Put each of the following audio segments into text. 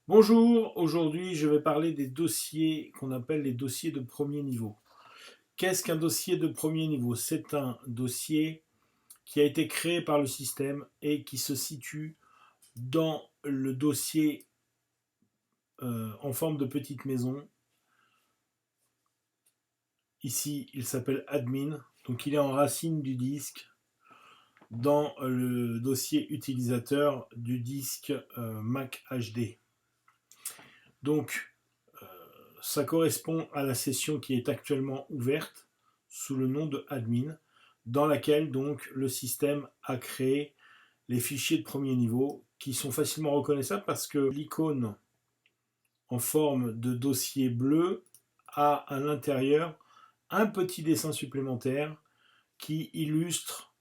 Bonjour, aujourd'hui je vais parler des dossiers qu'on appelle les dossiers de premier niveau. Qu'est-ce qu'un dossier de premier niveau? C'est un dossier qui a été créé par le système et qui se situe dans le dossier en forme de petite maison. Ici, il s'appelle admin, donc il est en racine du disque dans le dossier utilisateur du disque Mac HD. Donc, ça correspond à la session qui est actuellement ouverte sous le nom de admin, dans laquelle donc le système a créé les fichiers de premier niveau qui sont facilement reconnaissables parce que l'icône en forme de dossier bleu a à l'intérieur un petit dessin supplémentaire qui illustre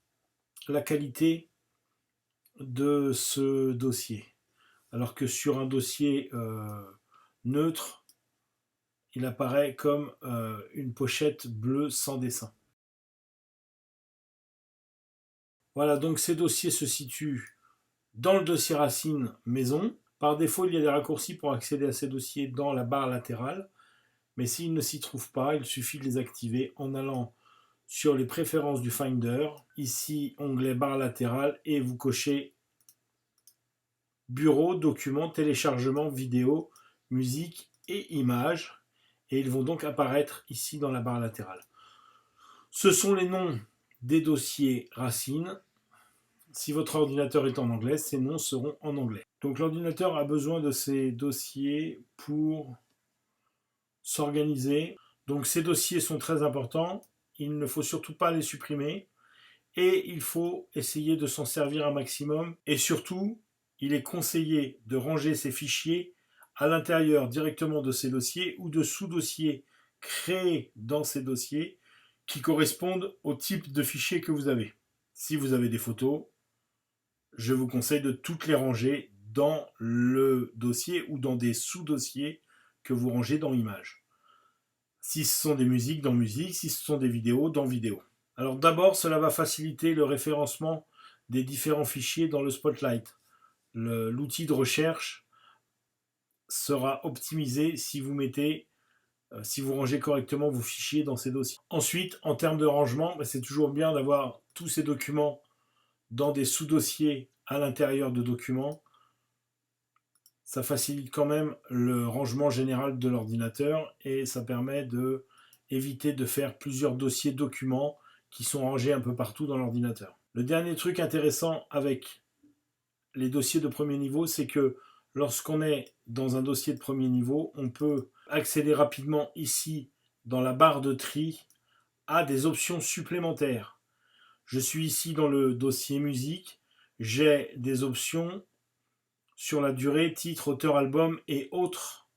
la qualité de ce dossier. Alors que sur un dossier neutre, il apparaît comme une pochette bleue sans dessin. Voilà, donc ces dossiers se situent dans le dossier racine maison. Par défaut, il y a des raccourcis pour accéder à ces dossiers dans la barre latérale, mais s'ils ne s'y trouvent pas, il suffit de les activer en allant sur les préférences du Finder, ici onglet barre latérale, et vous cochez bureau, documents, téléchargement, vidéo, musique et images, et ils vont donc apparaître ici dans la barre latérale. Ce sont les noms des dossiers racines. Si votre ordinateur est en anglais, ces noms seront en anglais. Donc l'ordinateur a besoin de ces dossiers pour s'organiser. Donc ces dossiers sont très importants. Il ne faut surtout pas les supprimer. Et il faut essayer de s'en servir un maximum. Et surtout, il est conseillé de ranger ces fichiers à l'intérieur directement de ces dossiers ou de sous-dossiers créés dans ces dossiers qui correspondent au type de fichier que vous avez. Si vous avez des photos, je vous conseille de toutes les ranger dans le dossier ou dans des sous-dossiers que vous rangez dans Images. Si ce sont des musiques, dans musique, si ce sont des vidéos, dans vidéo. Alors d'abord, cela va faciliter le référencement des différents fichiers dans le Spotlight. L'outil de recherche sera optimisé si vous si vous rangez correctement vos fichiers dans ces dossiers. Ensuite, en termes de rangement, c'est toujours bien d'avoir tous ces documents dans des sous-dossiers à l'intérieur de documents. Ça facilite quand même le rangement général de l'ordinateur et ça permet d'éviter de faire plusieurs dossiers documents qui sont rangés un peu partout dans l'ordinateur. Le dernier truc intéressant avec les dossiers de premier niveau, c'est que lorsqu'on est dans un dossier de premier niveau, on peut accéder rapidement ici dans la barre de tri à des options supplémentaires. Je suis ici dans le dossier musique, j'ai des options sur la durée, titre, auteur, album et autres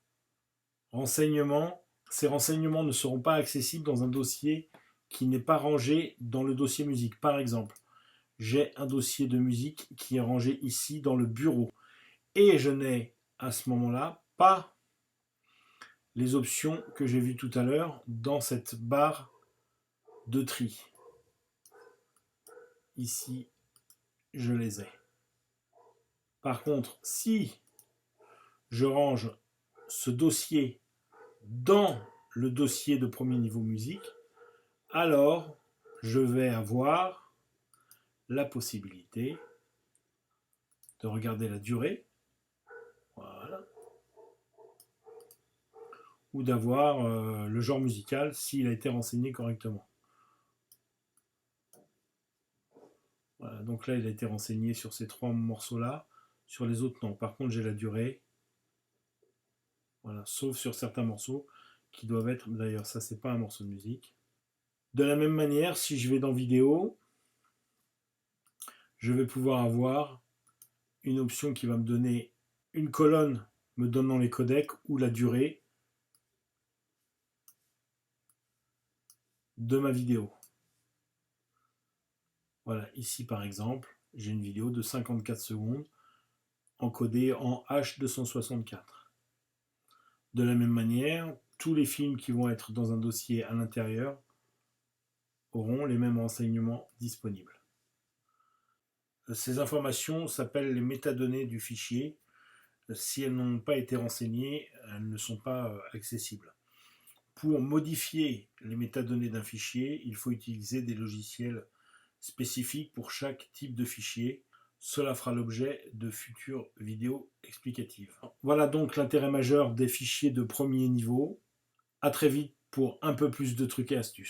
renseignements. Ces renseignements ne seront pas accessibles dans un dossier qui n'est pas rangé dans le dossier musique. Par exemple, j'ai un dossier de musique qui est rangé ici dans le bureau. Et je n'ai à ce moment-là pas les options que j'ai vues tout à l'heure dans cette barre de tri. Ici, je les ai. Par contre, si je range ce dossier dans le dossier de premier niveau musique, alors je vais avoir la possibilité de regarder la durée, voilà, ou d'avoir le genre musical s'il a été renseigné correctement. Voilà, donc là, il a été renseigné sur ces trois morceaux-là. Sur les autres, non. Par contre, j'ai la durée. Voilà, sauf sur certains morceaux qui doivent être... D'ailleurs, ça, c'est pas un morceau de musique. De la même manière, si je vais dans vidéo, je vais pouvoir avoir une option qui va me donner une colonne me donnant les codecs ou la durée de ma vidéo. Voilà, ici par exemple, j'ai une vidéo de 54 secondes encodée en H264. De la même manière, tous les films qui vont être dans un dossier à l'intérieur auront les mêmes renseignements disponibles. Ces informations s'appellent les métadonnées du fichier. si elles n'ont pas été renseignées, elles ne sont pas accessibles. Pour modifier les métadonnées d'un fichier, il faut utiliser des logiciels spécifiques pour chaque type de fichier. Cela fera l'objet de futures vidéos explicatives. Voilà donc l'intérêt majeur des fichiers de premier niveau. À très vite pour un peu plus de trucs et astuces.